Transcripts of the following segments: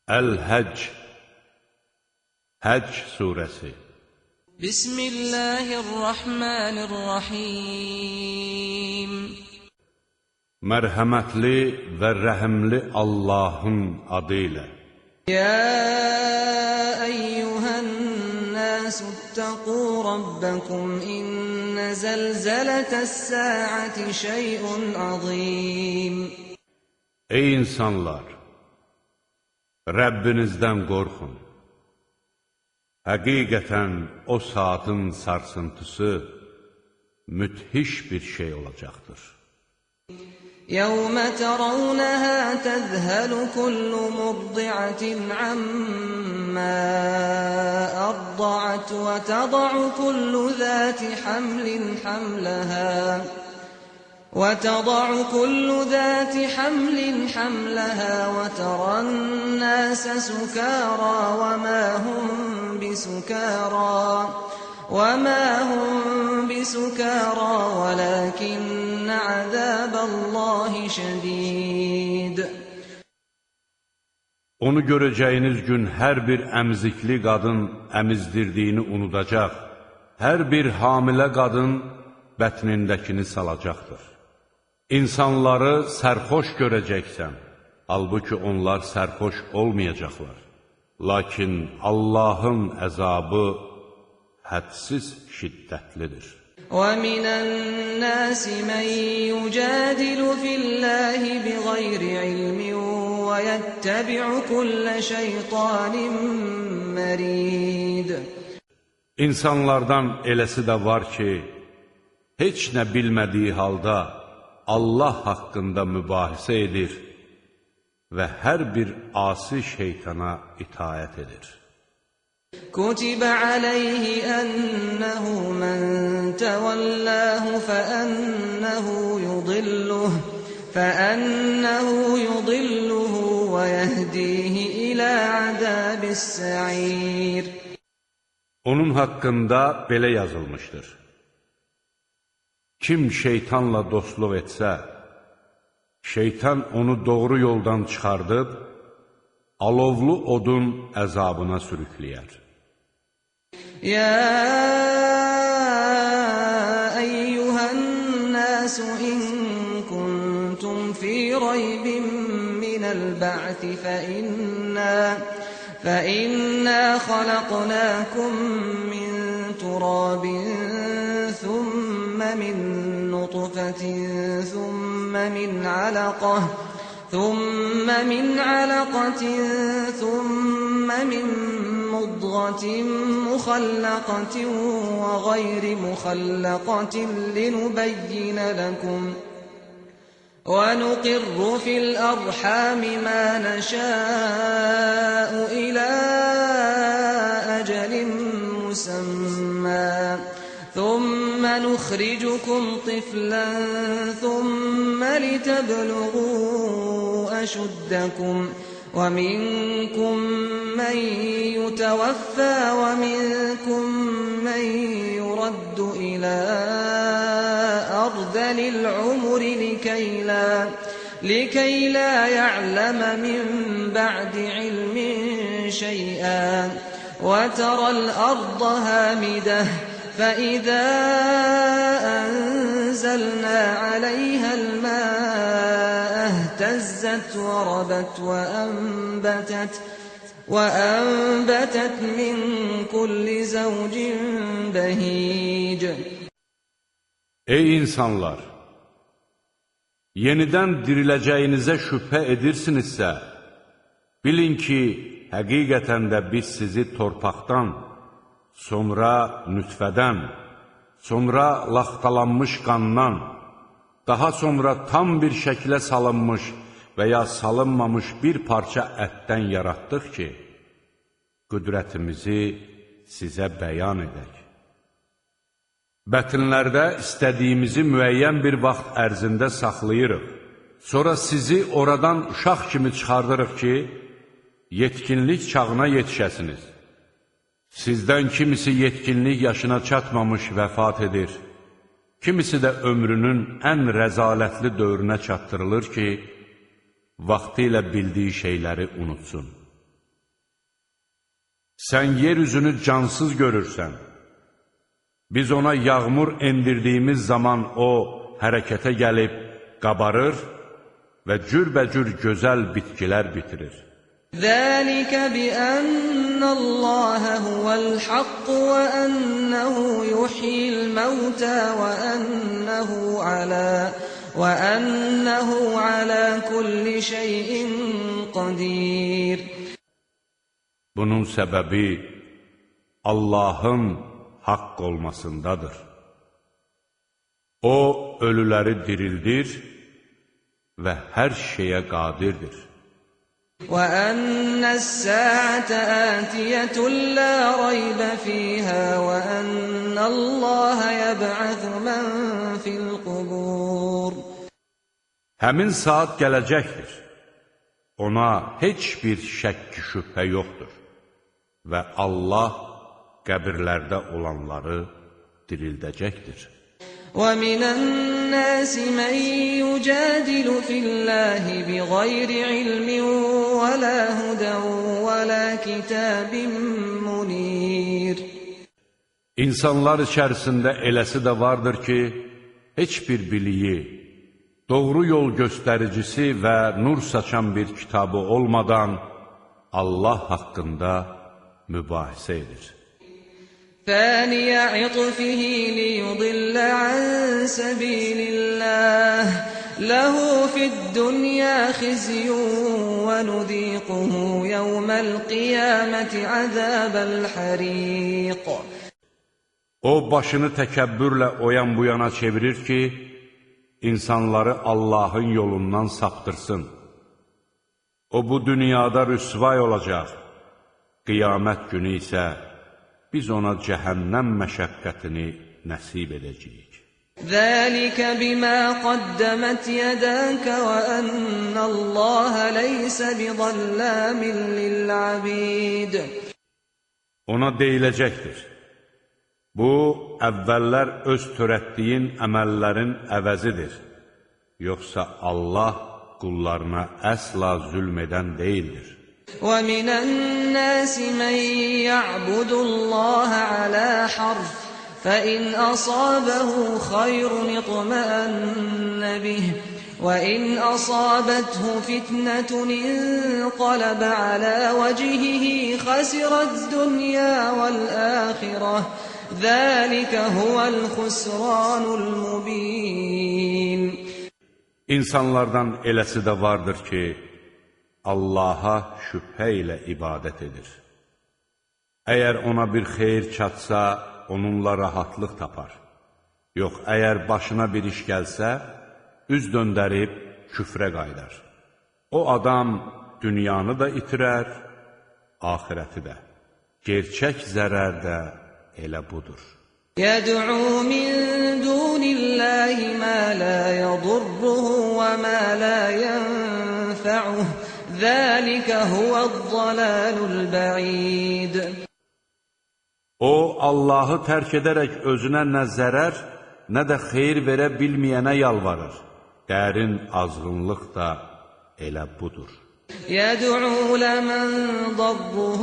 Əl-Həcc Həcc surəsi. Bismillahirrahmanirrahim. Mərhəmətli və rəhimli Allahın adı ilə. Ya eyyuhən nəsu ittəqu rabbəkum innə zəlzələtəs-səa'əti şey'un azim. Ey insanlar! Rəbbinizdən qorxun. Həqiqətən o saatın sarsıntısı müthiş bir şey olacaqdır. يَوْمَ تَرَوْنَهَا تَذْهَلُ كُلُّ مُرْضِعَةٍ عَمَّا أَرْضَعَتْ وَتَضَعُ كُلُّ ذَاتِ حَمْلٍ حَمْلَهَا وَتَرَى النَّاسَ سُكَارَى وَمَا هُمْ بِسُكَارَى وَلَكِنَّ عَذَابَ اللّٰهِ شَدِيدٌ. Onu görəcəyiniz gün hər bir əmzikli qadın əmizdirdiyini unudacaq, hər bir hamilə qadın bətnindəkini salacaqdır. İnsanları sərxoş görəcəksən, halbuki onlar sərxoş olmayacaqlar. Lakin Allahın əzabı hədsiz şiddətlidir. وَمِنَ النَّاسِ مَن يُجَادِلُ فِي اللَّهِ بِغَيْرِ عِلْمٍ وَيَتَّبِعُ كُلَّ شَيْطَانٍ مَرِيدٍ. İnsanlardan eləsi də var ki, heç nə bilmədiyi halda Allah haqqında mübahisə edir və hər bir asi şeytana itaət edir. كُتِبَ عَلَيْهِ أَنَّهُ مَنْ تَوَلَّاهُ فَأَنَّهُ يُضِلُّهُ وَيَهْدِيهِ إِلَى عَذَابِ السَّعِيرِ. Onun haqqında belə yazılmışdır. Kim şeytanla dostluq etsə, şeytan onu doğru yoldan çıxardıb, alovlu odun əzabına sürükləyər. Ya eyyuhən nəsu in kuntum fi raybin minəl ba'thi فَإِنَّا خَلَقْنَاكُم مِّن تُرَابٍ ثُمَّ مِن نُّطْفَةٍ ثُمَّ مِنْ عَلَقَةٍ ثُمَّ مِن مُّضْغَةٍ مُّخَلَّقَةٍ وَغَيْرِ مُخَلَّقَةٍ لِّنُبَيِّنَ لَكُمْ وَنُقِرُّ فِي الْأَرْحَامِ مَا نَشَاءُ إِلَى أَجَلٍ مُّسَمًّى ثُمَّ نُخْرِجُكُمْ طِفْلًا ثُمَّ لِتَبْلُغُوا أَشُدَّكُمْ وَمِنكُم مَّن يُتَوَفَّى وَمِنكُم مَّن يُرَدُّ إِلَى أَرْذَلِ الْعُمُرِ لِكَيْ لَا يَعْلَمَ مِن بَعْدِ عِلْمٍ شَيْئًا وَتَرَى الْأَرْضَ هَامِدَةً فَإِذَا أَنزَلْنَا عَلَيْهَا الْمَاءَ اهْتَزَّتْ وَرَبَتْ وَأَنبَتَتْ مِن كُلِّ زَوْجٍ بَهِيجٍ. Ey insanlar! Yenidən diriləcəyinizə şübhə edirsinizsə, bilin ki, həqiqətən də biz sizi torpaqdan, sonra nütfədən, sonra laxtalanmış qandan, daha sonra tam bir şəklə salınmış və ya salınmamış bir parça ətdən yaratdıq ki, qüdrətimizi sizə bəyan edək. Bətnlərdə istədiyimizi müəyyən bir vaxt ərzində saxlayırıq. Sonra sizi oradan uşaq kimi çıxardırıq ki, yetkinlik çağına yetişəsiniz. Sizdən kimisi yetkinlik yaşına çatmamış vəfat edir, kimisi də ömrünün ən rəzalətli dövrünə çatdırılır ki, vaxtı ilə bildiyi şeyləri unutsun. Sən yer üzünü cansız görürsən. Biz ona yağmur endirdiyimiz zaman o hərəkətə gəlib qabarır və cürbəcür gözəl bitkilər bitirir. ذَلِكَ بِأَنَّ اللَّهَ هُوَ الْحَقُّ وَأَنَّهُ يُحْيِي الْمَوْتَى وَأَنَّهُ عَلَى كُلِّ شَيْءٍ قَدِيرٌ. Bunun səbəbi Allahın haqq olmasındadır. O, ölüləri dirildir və hər şeyə qadirdir. وَأَنَّ السَّاعَةَ آتِيَةٌ لَا رَيْبَ فِيهَا وَأَنَّ اللَّهَ يَبْعَثُ مَنْ فِي الْقُبُورِ. Həmin saat gələcəkdir. Ona heç bir şəkk şübhə yoxdur. Və Allah qəbirlərdə olanları dirildəcəkdir. وَمِنَ النَّاسِ مَن يُجَادِلُ فِي اللَّهِ بِغَيْرِ عِلْمٍ وَلَا هُدًى وَلَا كِتَابٍ مُنِيرٍ. İnsanlar içərisində eləsi də vardır ki, heç bir biliyi, doğru yol göstəricisi və nur saçan bir kitabı olmadan Allah haqqında mübahisə edir. ثَانِيَ عِطْفِهِ لِيُضِلَّ عَن سَبِيلِ اللَّهِ لَهُ فِي الدُّنْيَا خِزْيٌ وَنُذِيقُهُ يَوْمَ الْقِيَامَةِ عَذَابَ الْحَرِيقِ. O başını təkəbbürlə o yan bu yana çevirir ki, insanları Allahın yolundan saptırsın. O bu dünyada rüsvay olacaq, qiyamət günü isə biz ona cəhənnəm məşəqqətini nəsib edəcəyik. ذَلِكَ بِمَا قَدَّمَتْ يَدَاكَ وَأَنَّ اللَّهَ لَيْسَ بِظَلَّامٍ لِلْعَبِيدِ. Ona deyiləcəkdir. Bu, əvvəllər öz törətdiyin əməllərin əvəzidir. Yoxsa Allah qullarına əsla zülm edən deyildir. وَمِنَ النَّاسِ مَن يَعْبُدُ اللَّهَ عَلَى حَرْفٍ فَإِنْ أَصَابَهُ خَيْرٌ اطْمَأَنَّ بِهِ وَإِنْ أَصَابَتْهُ فِتْنَةٌ انقَلَبَ عَلَى وَجْهِهِ خَسِرَ الدُّنْيَا وَالْآخِرَةَ ذَلِكَ هُوَ الْخُسْرَانُ الْمُبِينُ. İnsanlardan eləsi də vardır ki, Allaha şübhə ilə ibadət edir. Əgər ona bir xeyir çatsa, onunla rahatlıq tapar. Yox, əgər başına bir iş gəlsə, üz döndərib küfrə qaydar. O adam dünyanı da itirər, axirəti də. Gerçək zərər də elə budur. يَدْعُو مِن دُونِ اللَّهِ مَا لَا يَضُرُّهُ وَمَا لَا يَنفَعُهُ ذَلِكَ هُوَ الضَّلَالُ الْبَعِيدُ. O, Allahı tərk edərək özünə nə zərər, nə də xeyir verə bilməyənə yalvarır. Dərin azğınlıq da elə budur. يَدْعُو لَمَنْ ضَرُّهُ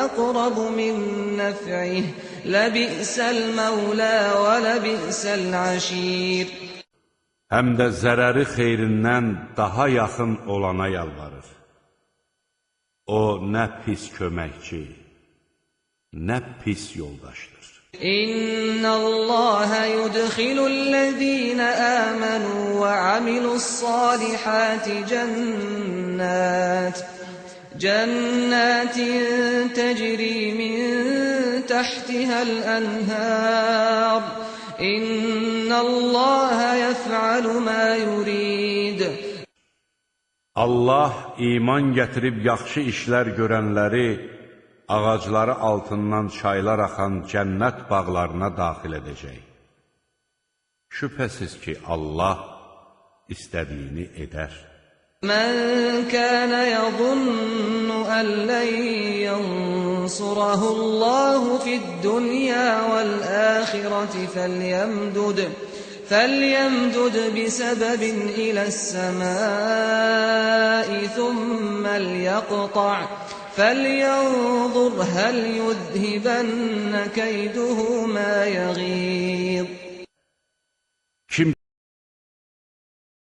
أَقْرَبُ مِنْ نَفْعِهِ لَبِئْسَ الْمَوْلَى وَلَبِئْسَ الْعَشِيرُ. Həm də zərəri xeyrindən daha yaxın olana yalvarır. O, nə pis köməkçi, nə pis yoldaşdır. إِنَّ اللَّهَ يُدْخِلُ الَّذِينَ آمَنُوا وَعَمِلُوا الصَّالِحَاتِ جَنَّاتٍ تَجْرِي مِن تَحْتِهَا الْأَنْهَارُ إِنَّ اللَّهَ يَفْعَلُ مَا يُرِيدُ. Allah iman gətirib yaxşı işlər görənləri ağacları altından çaylar axan cənnət bağlarına daxil edəcək. Şübhəsiz ki, Allah istədiyini edər. مَنْ كَانَ يَظُنُّ أَنْ لَنْ يَنْصُرَهُ اللَّهُ فِي الدُّنْيَا وَالْآخِرَةِ فَلْيَمْدُدْ بِسَبَبٍ إِلَى السَّمَاءِ ثُمَّ لْيَقْطَعْ فَلْيَنْظُرْ هَلْ يُذْهِبَنَّ كَيْدُهُ مَا يَغِيظُ. Kim